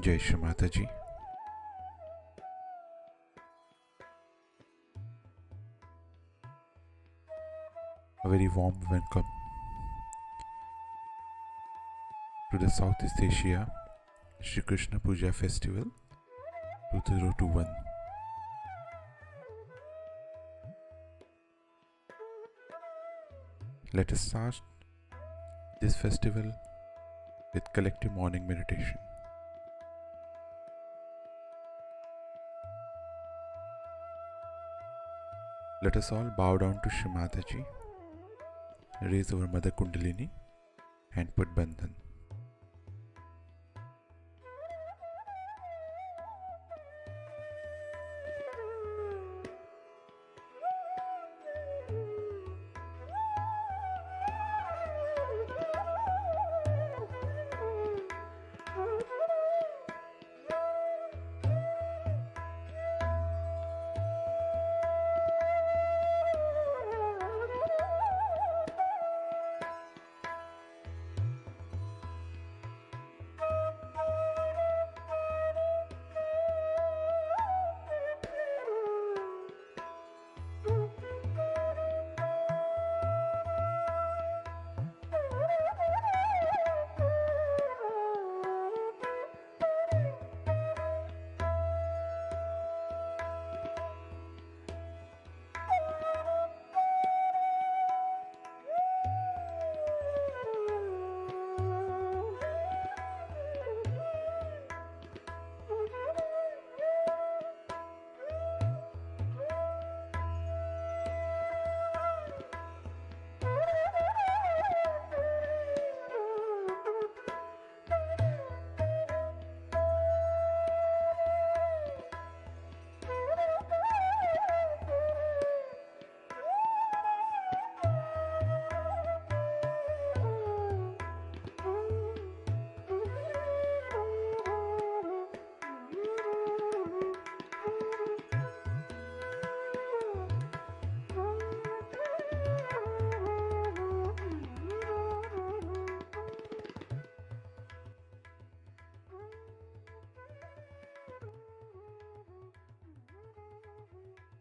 Jai Shri Mataji. A very warm welcome to the Southeast Asia Shri Krishna Puja Festival 2021. Let us start this festival with collective morning meditation. Let us all bow down to Shri Mataji, raise our Mother Kundalini and put Bandhan.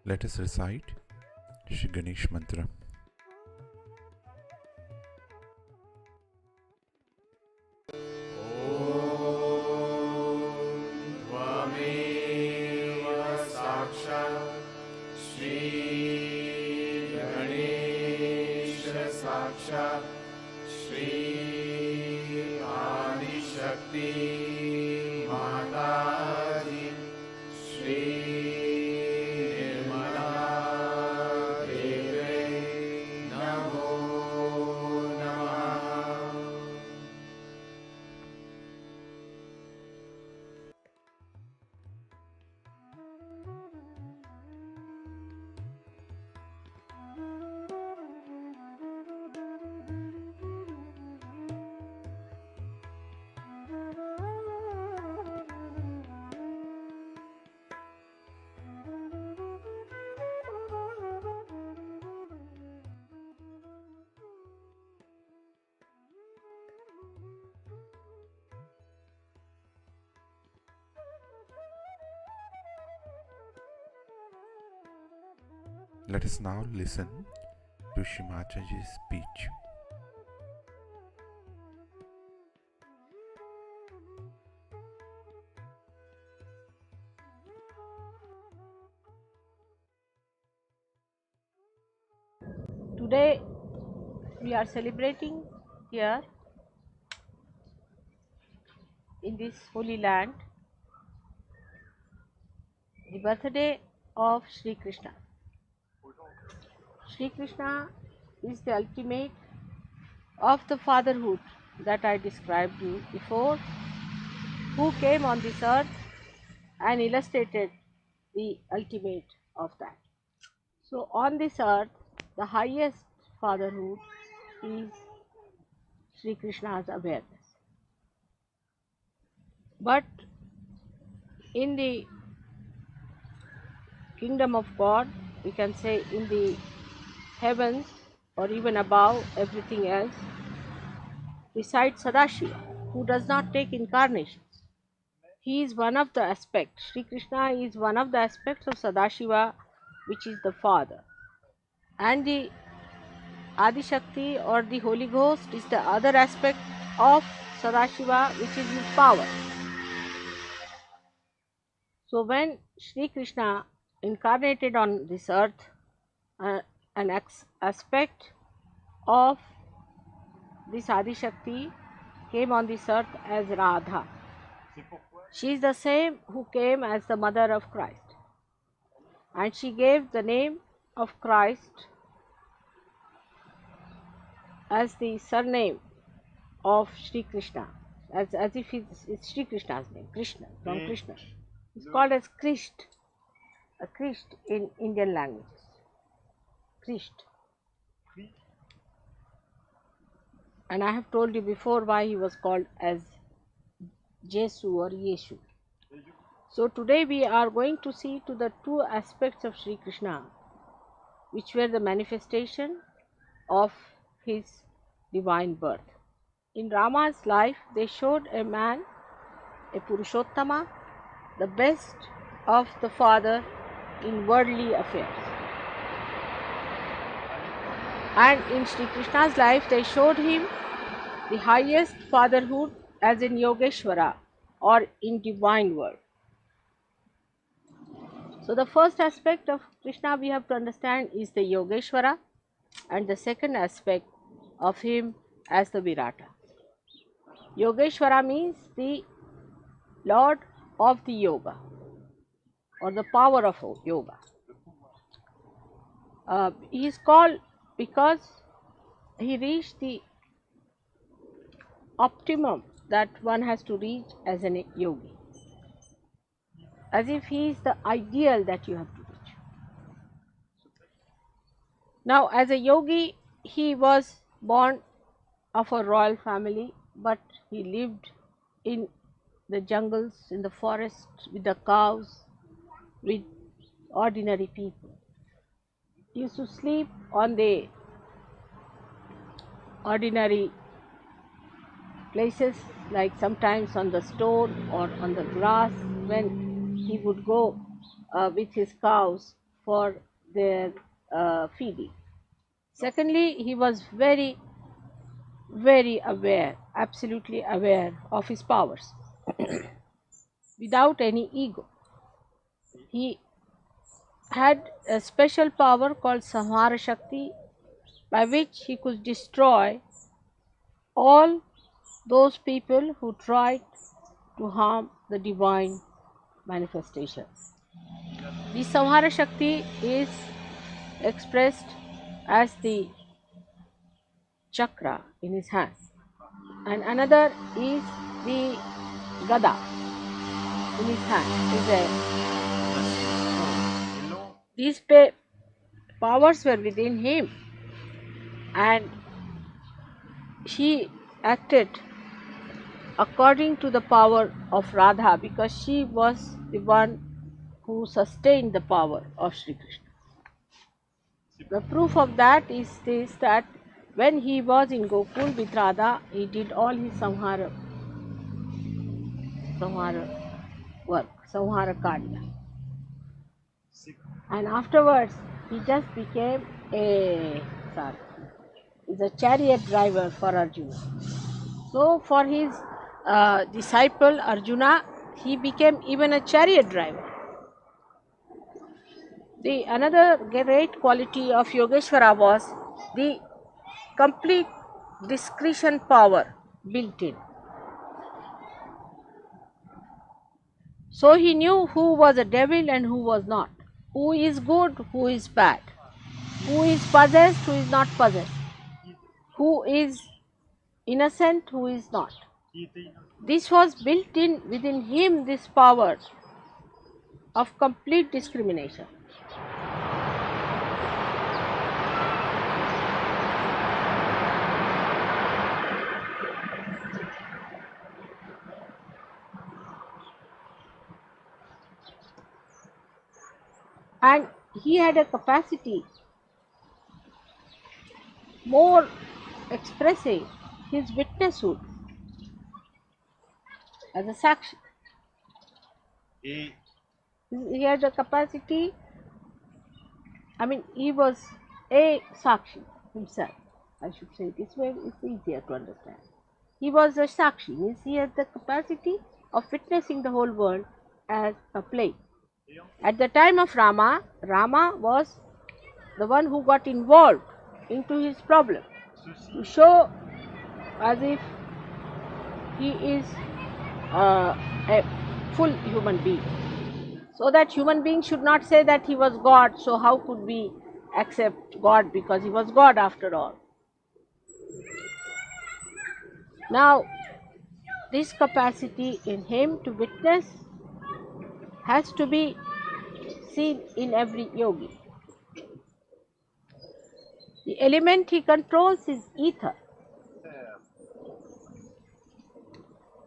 Let us recite Shri Ganesh Mantra. Shri Adi Shakti Mataji Shri Nirmala Deve Namo Namah. Let us now listen to Shri Mataji's speech. Today we are celebrating here in this holy land the birthday of Sri Krishna. Sri Krishna is the ultimate of the fatherhood that I described you before, who came on this earth and illustrated the ultimate of that. So on this earth, the highest fatherhood is Sri Krishna's awareness. But in the kingdom of God, we can say in the heavens or even above everything else, besides Sadashiva, who does not take incarnations. He is one of the aspects. Sri Krishna is one of the aspects of Sadashiva, which is the Father. And the Adi Shakti or the Holy Ghost is the other aspect of Sadashiva, which is his power. So when Sri Krishna incarnated on this earth, an aspect of this Adi Shakti came on this earth as Radha. She is the same who came as the mother of Christ, and she gave the name of Christ as the surname of Sri Krishna, as if it's Sri Krishna's name, Krishna, from Krishna. It's called as Krisht, a Krisht in Indian languages. Krisht. And I have told you before why he was called as Jesu or Yeshu. So today we are going to see to the two aspects of Sri Krishna, which were the manifestation of his divine birth. In Rama's life, they showed a man, a Purushottama, the best of the father in worldly affairs. And in Sri Krishna's life, they showed him the highest fatherhood as in Yogeshwara or in divine world. So the first aspect of Krishna we have to understand is the Yogeshwara, and the second aspect of him as the Virata. Yogeshwara means the Lord of the Yoga or the power of Yoga. He is called because he reached the optimum that one has to reach as a yogi, as if he is the ideal that you have to reach. Now, as a yogi, he was born of a royal family, but he lived in the jungles, in the forest, with the cows, with ordinary people. He used to sleep on the ordinary places, like sometimes on the stone or on the grass, when he would go with his cows for their feeding. Secondly, he was very, very aware, absolutely aware of his powers without any ego. He had a special power called Samhara Shakti, by which he could destroy all those people who tried to harm the divine manifestation. The Samhara Shakti is expressed as the chakra in his hand, and another is the gada in his hand. These powers were within him, and he acted according to the power of Radha, because she was the one who sustained the power of Sri Krishna. The proof of that is this, that when he was in Gokul with Radha, he did all his Samhara work, Samhara Karya. And afterwards, he just became a chariot driver for Arjuna. So for his disciple Arjuna, he became even a chariot driver. Another great quality of Yogeshwara was the complete discretion power built in. So he knew who was a devil and who was not, who is good, who is bad, who is possessed, who is not possessed, who is innocent, who is not. This was built in within him, this power of complete discrimination. And he had a capacity more expressing his witnesshood as a Sakshi. He had a capacity, he was a Sakshi himself. I should say this way, it's easier to understand. He was a Sakshi, means he had the capacity of witnessing the whole world as a play. At the time of Rama, Rama was the one who got involved into his problem to show as if he is a full human being, so that human beings should not say that he was God, so how could we accept God, because he was God after all. Now, this capacity in him to witness has to be seen in every yogi. The element he controls is ether.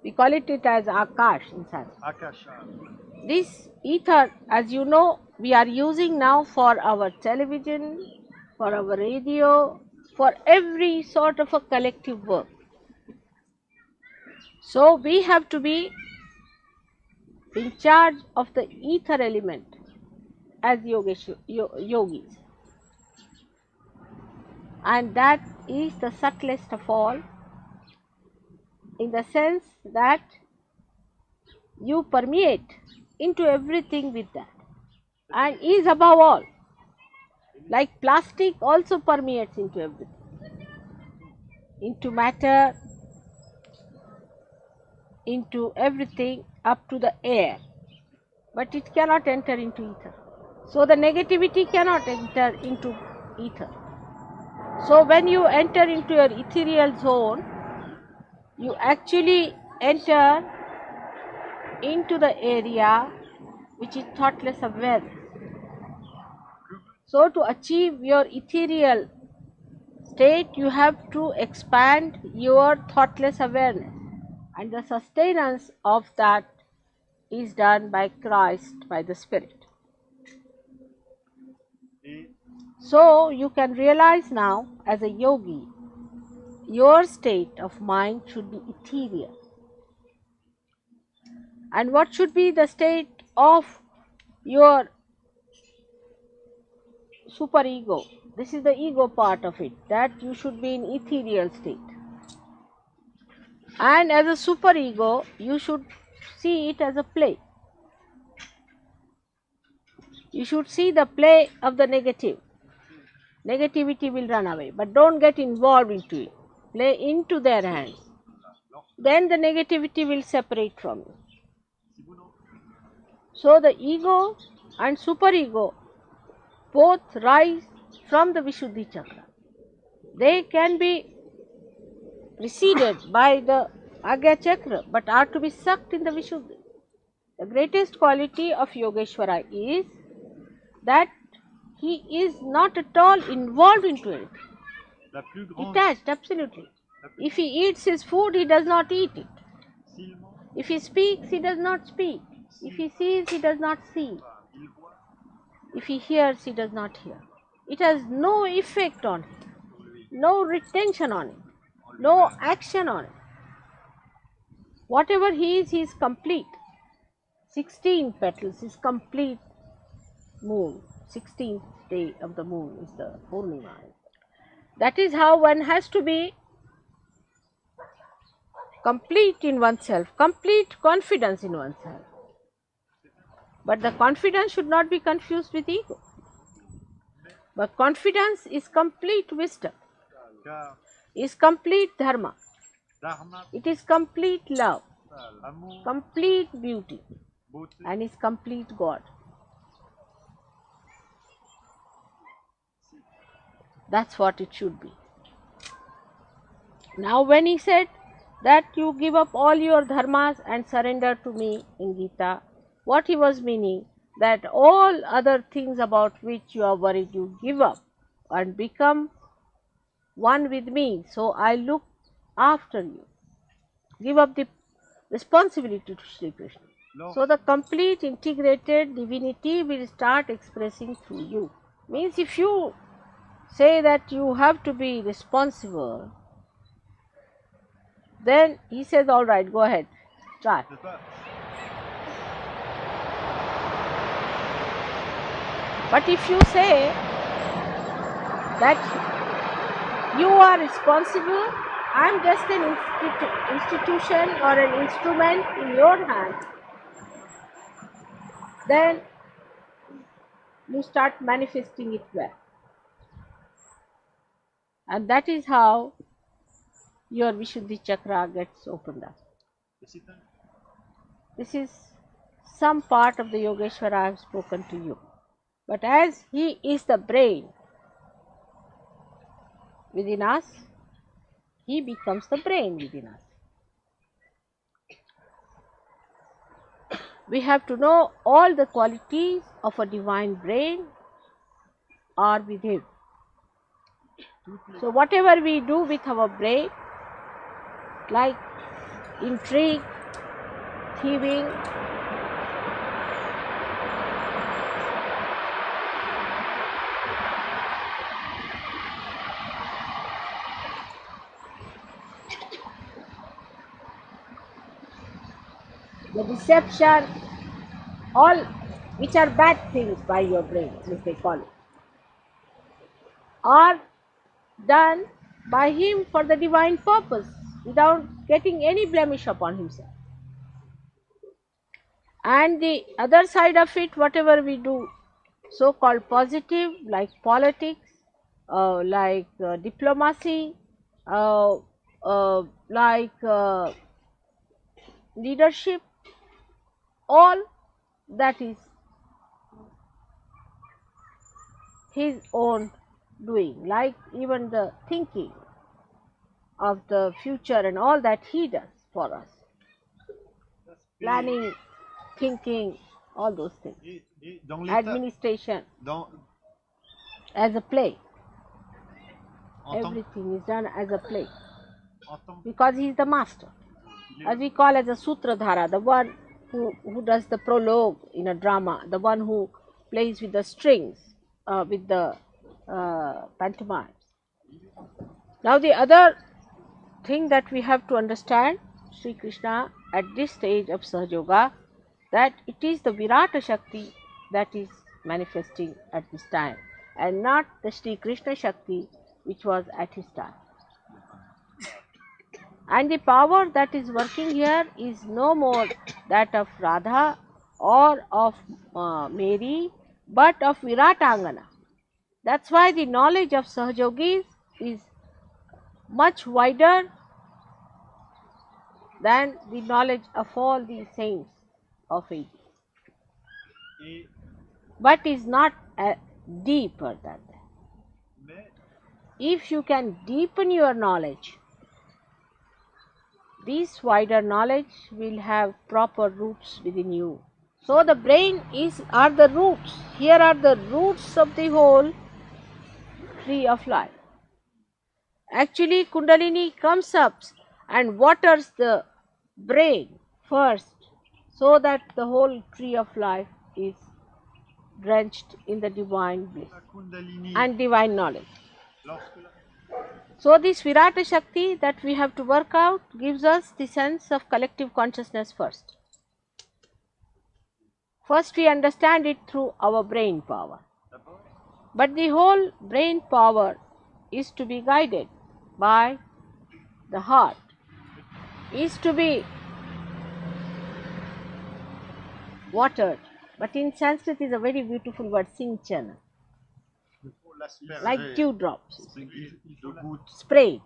We call it as Akash in Sanskrit. This ether, as you know, we are using now for our television, for our radio, for every sort of a collective work. So we have to be in charge of the ether element as yogis. And that is the subtlest of all, in the sense that you permeate into everything with that, and is above all. Like plastic also permeates into everything, into matter, into everything up to the air, but it cannot enter into ether. So the negativity cannot enter into ether. So when you enter into your ethereal zone, you actually enter into the area which is thoughtless awareness. So to achieve your ethereal state, you have to expand your thoughtless awareness, and the sustenance of that is done by Christ, by the Spirit. So you can realize now, as a yogi, your state of mind should be ethereal. And what should be the state of your superego. This is the ego part of it, that you should be in ethereal state. And as a superego, you should see it as a play. You should see the play of the negative. Negativity will run away, but don't get involved into it. Play into their hands. Then the negativity will separate from you. So the ego and superego both rise from the Vishuddhi chakra. They can be preceded by the Agya chakra, but are to be sucked in the Vishuddhi. The greatest quality of Yogeshwara is that he is not at all involved into it. Detached, absolutely. If he eats his food, he does not eat it. If he speaks, he does not speak. If he sees, he does not see. If he hears, he does not hear. It has no effect on him, no retention on him, no action on it. Whatever he is complete. 16 petals is complete moon. 16th day of the moon is the Purnima. That is how one has to be complete in oneself, complete confidence in oneself. But the confidence should not be confused with ego. But confidence is complete wisdom, is complete dharma, it is complete love, complete beauty, and is complete God. That's what it should be. Now when he said that you give up all your dharmas and surrender to me in Gita, what he was meaning, that all other things about which you are worried, you give up and become one with me, so I look after you. Give up the responsibility to Sri Krishna. So the complete integrated divinity will start expressing through you. Means if you say that you have to be responsible, then he says, all right, go ahead, start. But if you say that you are responsible, I am just an institution or an instrument in your hand, then you start manifesting it well. And that is how your Vishuddhi chakra gets opened up. This is some part of the Yogeshwara I have spoken to you. But as he is the brain within us, he becomes the brain within us. We have to know all the qualities of a divine brain are with him. So whatever we do with our brain, like intrigue, thieving, the deception, all which are bad things by your brain, as they call it, are done by him for the divine purpose without getting any blemish upon himself. And the other side of it, whatever we do, so-called positive, like politics, like diplomacy, like leadership, all that is his own doing, like even the thinking of the future and all that he does for us, planning, thinking, all those things, administration, as a play. Everything is done as a play because he is the master, as we call as a sutradhara, the one who does the prologue in a drama, the one who plays with the strings, with the pantomimes. Now the other thing that we have to understand, Sri Krishna at this stage of Sahaja Yoga, that it is the Virata Shakti that is manifesting at this time. and not the Sri Krishna Shakti which was at his time. And the power that is working here is no more that of Radha or of Mary, but of Viratangana. That's why the knowledge of Sahajogis is much wider than the knowledge of all the saints of ages, but is not deeper than that. If you can deepen your knowledge, this wider knowledge will have proper roots within you. So the brain are the roots. Here are the roots of the whole tree of life. Actually, Kundalini comes up and waters the brain first, so that the whole tree of life is drenched in the divine bliss and divine knowledge. So this Virata Shakti that we have to work out gives us the sense of collective consciousness first. First we understand it through our brain power. But the whole brain power is to be guided by the heart, is to be watered. But in Sanskrit is a very beautiful word, sinchana, like dewdrops, sprayed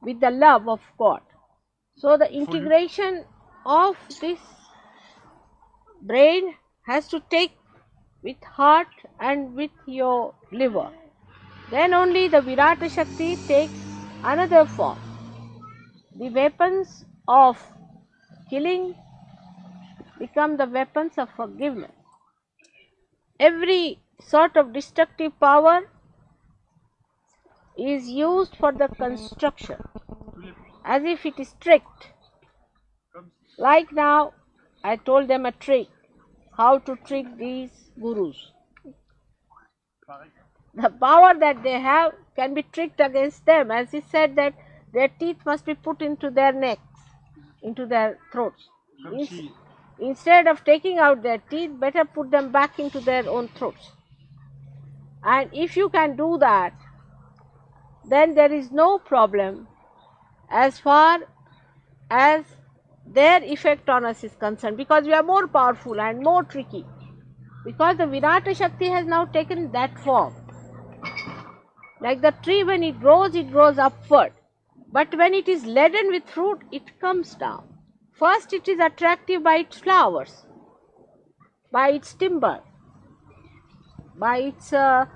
with the love of God. So the integration of this brain has to take with heart and with your liver. Then only the Virata Shakti takes another form. The weapons of killing become the weapons of forgiveness. Every sort of destructive power is used for the construction, as if it is tricked. Like now, I told them a trick, how to trick these gurus. The power that they have can be tricked against them, as he said that their teeth must be put into their necks, into their throats. Instead of taking out their teeth, better put them back into their own throats. And if you can do that, then there is no problem as far as their effect on us is concerned, because we are more powerful and more tricky. Because the Virata Shakti has now taken that form. Like the tree, when it grows upward. But when it is laden with fruit, it comes down. First it is attractive by its flowers, by its timber, by its all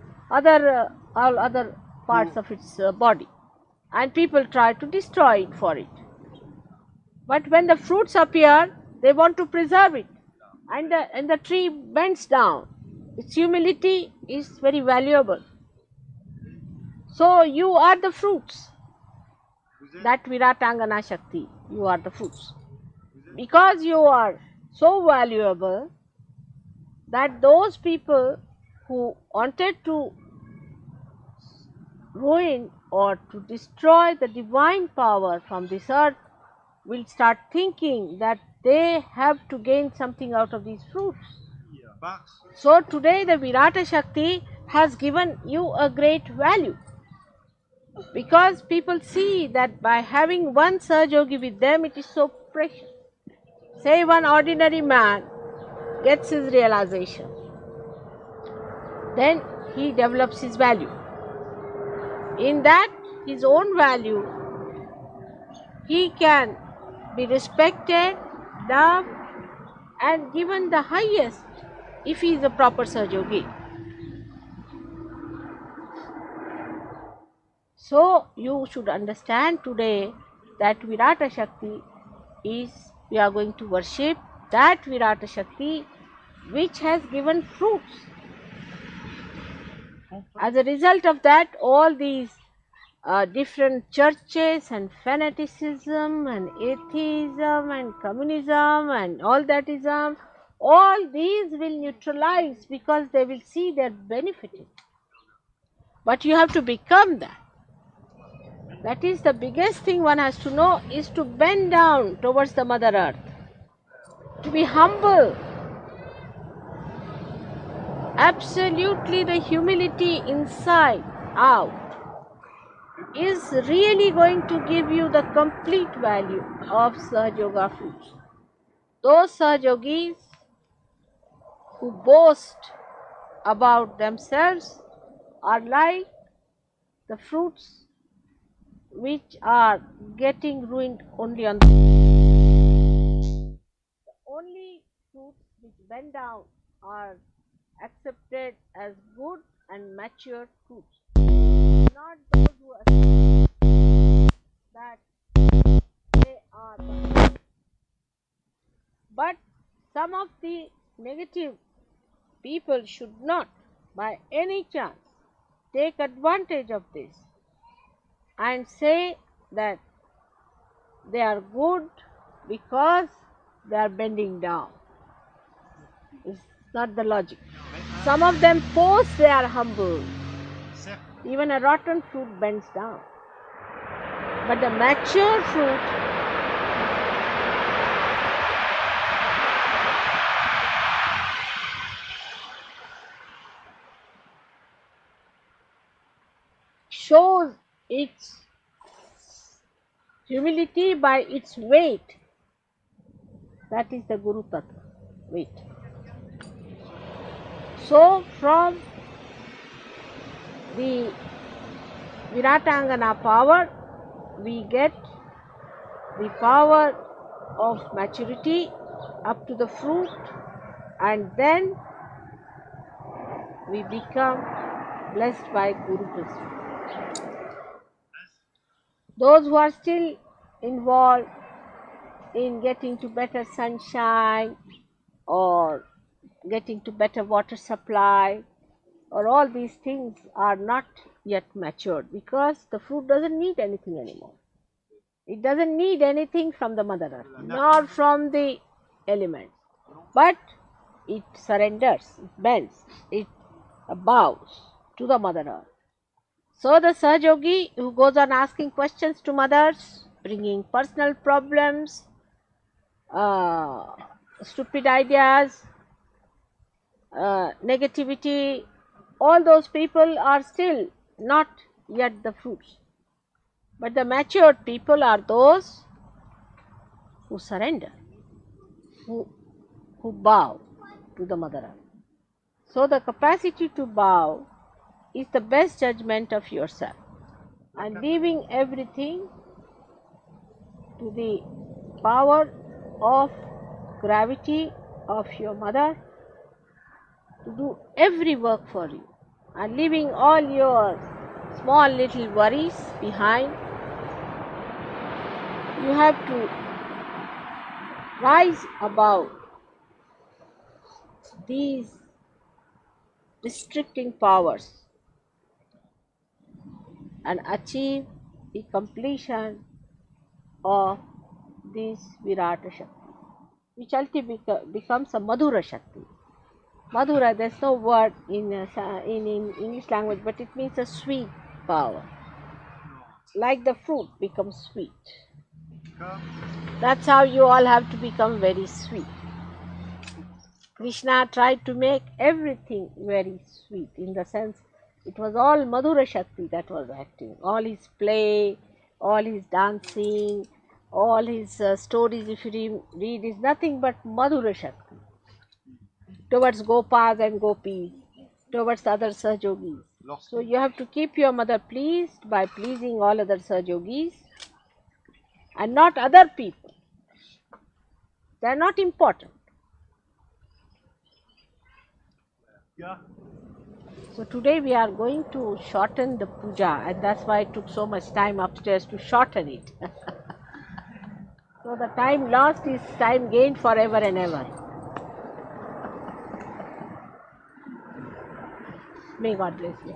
other parts of its body, and people try to destroy it for it. But when the fruits appear, they want to preserve it, and the tree bends down. Its humility is very valuable. So you are the fruits. That Viratangana Shakti, you are the fruits. Because you are so valuable that those people who wanted to ruin or to destroy the divine power from this earth will start thinking that they have to gain something out of these fruits. So today the Virata Shakti has given you a great value, because people see that by having one Sahajogi with them, it is so precious. Say one ordinary man gets his realization, then he develops his value. In that, his own value, he can be respected, loved, and given the highest if he is a proper Sahajogi. So you should understand today that Virata Shakti is, we are going to worship that Virata Shakti which has given fruits. As a result of that, all these different churches and fanaticism and atheism and communism and all that ism, all these will neutralize, because they will see they are benefiting. But you have to become that. That is the biggest thing one has to know, is to bend down towards the Mother Earth, to be humble, absolutely the humility inside out is really going to give you the complete value of Sahaja Yoga fruits. Those Sahaja Yogis who boast about themselves are like the fruits which are getting ruined only on the only fruits which bend down are accepted as good and mature fruits, not those who assume that they are the. But some of the negative people should not by any chance take advantage of this and say that they are good because they are bending down. It's not the logic. Some of them pose they are humble. Even a rotten fruit bends down. But the mature fruit shows its humility by its weight. That is the Guru Tattva, weight. So from the Viratangana power, we get the power of maturity up to the fruit, and then we become blessed by Guru Prasad. Those who are still involved in getting to better sunshine or getting to better water supply or all these things are not yet matured because the fruit doesn't need anything anymore. It doesn't need anything from the Mother Earth nor from the elements, but it surrenders, it bends, it bows to the Mother Earth. So the Sahaja Yogi who goes on asking questions to mothers, bringing personal problems, stupid ideas, negativity, all those people are still not yet the fruits. But the matured people are those who surrender, who bow to the Mother Earth. So the capacity to bow is the best judgment of yourself, and leaving everything to the power of gravity of your mother to do every work for you, and leaving all your small little worries behind. You have to rise above these restricting powers and achieve the completion of this Virata Shakti, which ultimately becomes a Madhura Shakti. Madhura, there's no word in English language, but it means a sweet power. Like the fruit becomes sweet. That's how you all have to become very sweet. Krishna tried to make everything very sweet, in the sense it was all Madhura Shakti that was acting. All his play, all his dancing, all his stories, if you read, is nothing but Madhura Shakti towards Gopas and Gopis, towards other Sahaja Yogis. So you have to keep your mother pleased by pleasing all other Sahaja Yogis and not other people. They are not important. So today we are going to shorten the puja, and that's why it took so much time upstairs to shorten it. So the time lost is time gained forever and ever. May God bless you.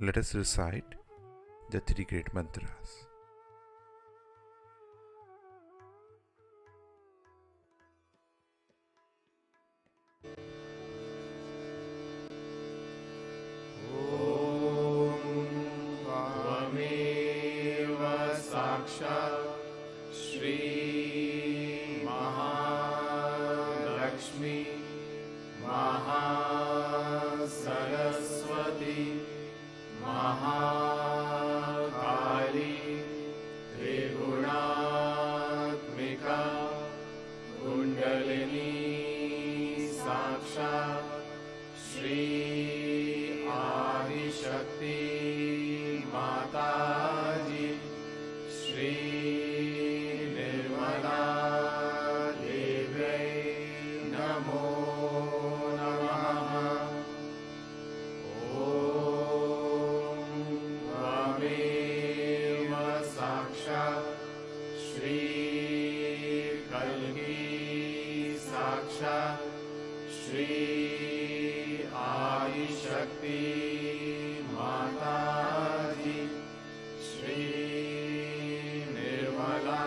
Let us recite the three great mantras. त्वमेव साक्षात् श्री महालक्ष्मी महासरस्वती महाकाली त्रिगुणात्मिका कुण्डलिनी साक्षात् श्री आदिशक्ति माताजी श्री निर्मला देव्यै नमो नमः। ॐ त्वमेव साक्षात् श्री कल्की साक्षात् श्री आदिशक्ति माताजी श्री निर्मला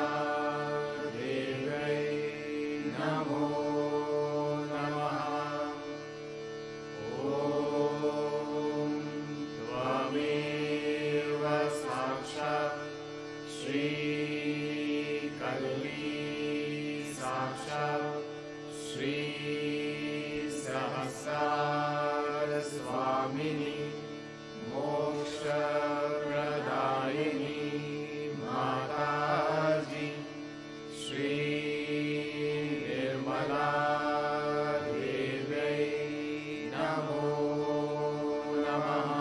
देव्यै नमो नमः। ॐ त्वमेव साक्षात् श्री कल्की साक्षात् श्री सहस्रार स्वामिनी मोक्षप्रदायिनी माताजी श्री निर्मला देव्यै नमो नमः।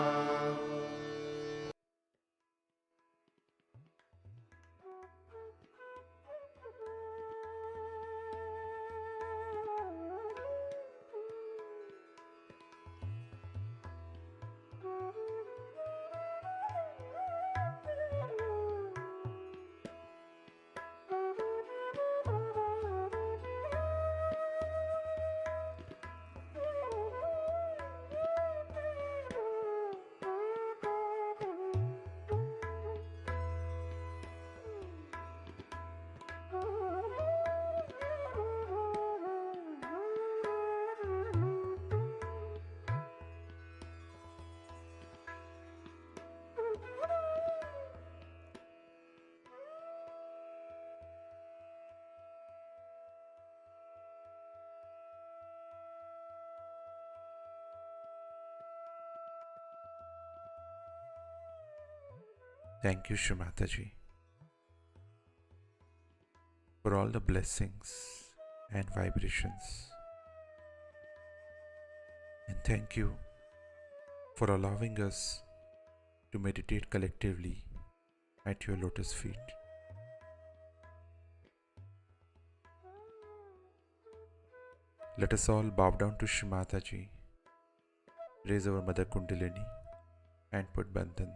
Thank you, Shri Mataji, for all the blessings and vibrations. And thank you for allowing us to meditate collectively at your lotus feet. Let us all bow down to Shri Mataji, raise our Mother Kundalini, and put Bandhan.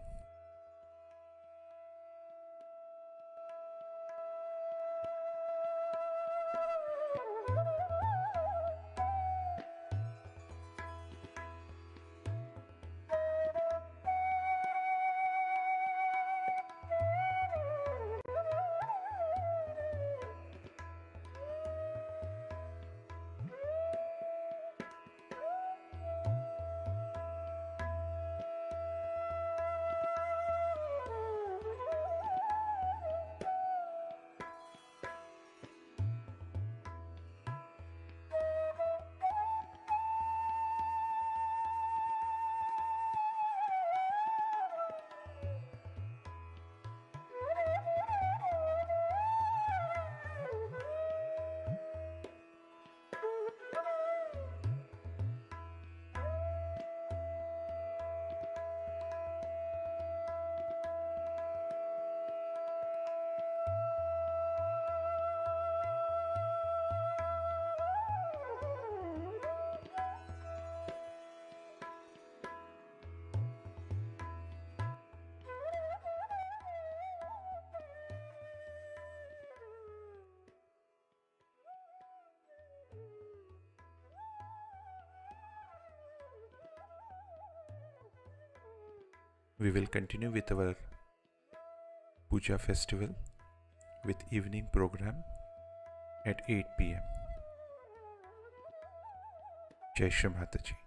We will continue with our Puja festival with evening program at 8 p.m. Jai Shri Mataji.